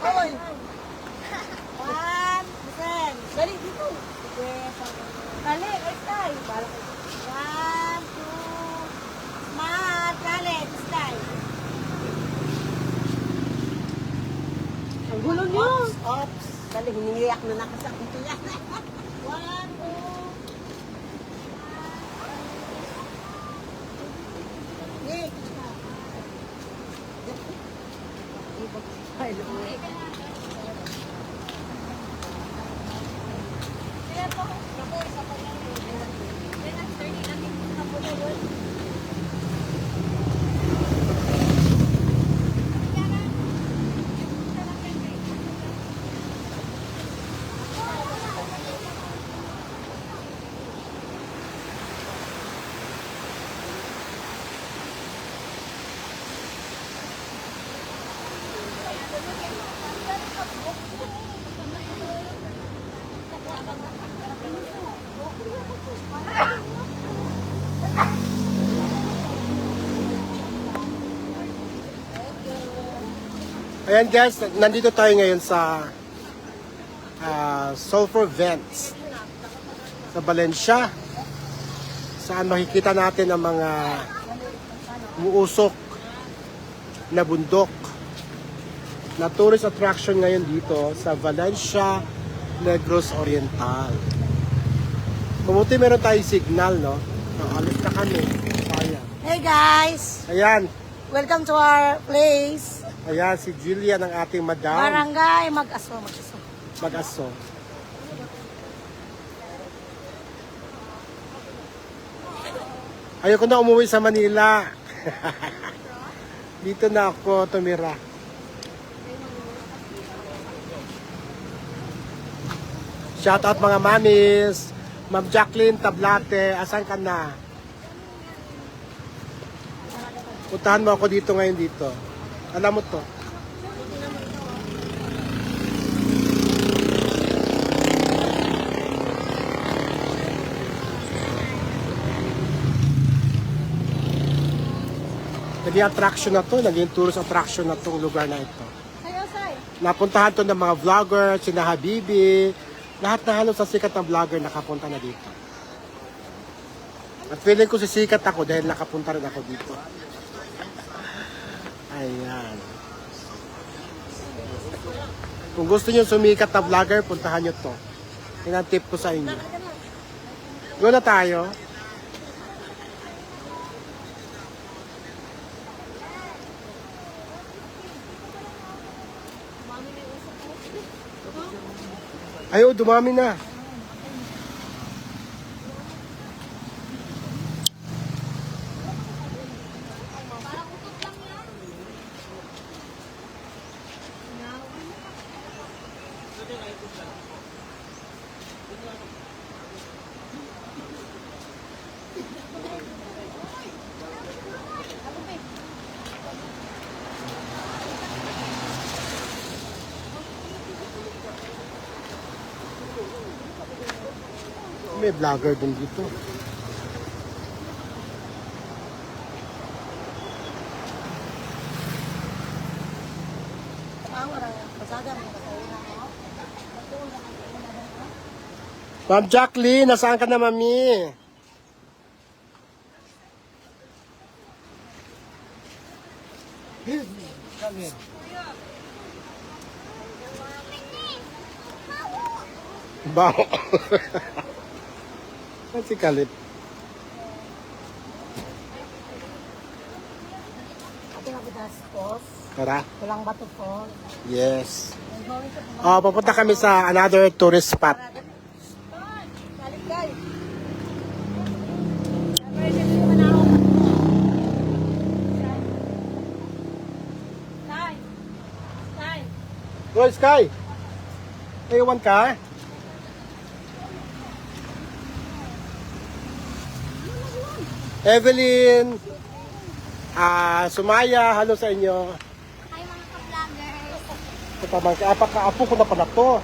Hoy! One, listen. Dali, dito. Sige, dali, style. One, two, smart, dali, style. Ang gulo niyo. Ops. Dali, hinihiyak na nakasakit yan. One, two. Nick. Hello. Ayan guys, nandito tayo ngayon sa Sulphur Vents sa Valencia, saan makikita natin ang mga umuusok na bundok na tourist attraction ngayon dito sa Valencia Negros Oriental. Kumuti meron tayong signal, no? Alis na kami. Ayan. Hey guys! Ayan, Welcome to our place. ayan si Julia ng ating madam. Barangay Mag-aso. Mag-aso. Mag-aso. Ayoko na umuwi sa Manila. Dito na ako tumira. Shoutout mga mamis. Ma'am Jacqueline Tablate, asan ka na? Puntahan mo ako dito ngayon dito. Alam mo to. Naging attraction na to, naging tourist attraction na tong lugar na ito. Napuntahan to ng mga vlogger, sina Habibi, lahat na halos sa sikat na vlogger nakapunta na dito. At feeling ko sisikat ako dahil nakapunta rin ako dito. Ayan. Kung gusto niyo sumikat na vlogger, puntahan niyo to. Yan ang tip ko sa inyo. Go na tayo. Ayo, dumami na. May vlogger din dito. Ma'am Jacqueline, nasaan ka na, mami? Bao. Si Kalit. Tara. Tulang Bato Falls. Yes. Oh, papunta kami sa another tourist spot. Go, Sky. Ewan ka? Evelyn, Sumaya, halo sa inyo. Hi mga ka-vloggers! Ito pamangkin, apaka-apo ko na pala to.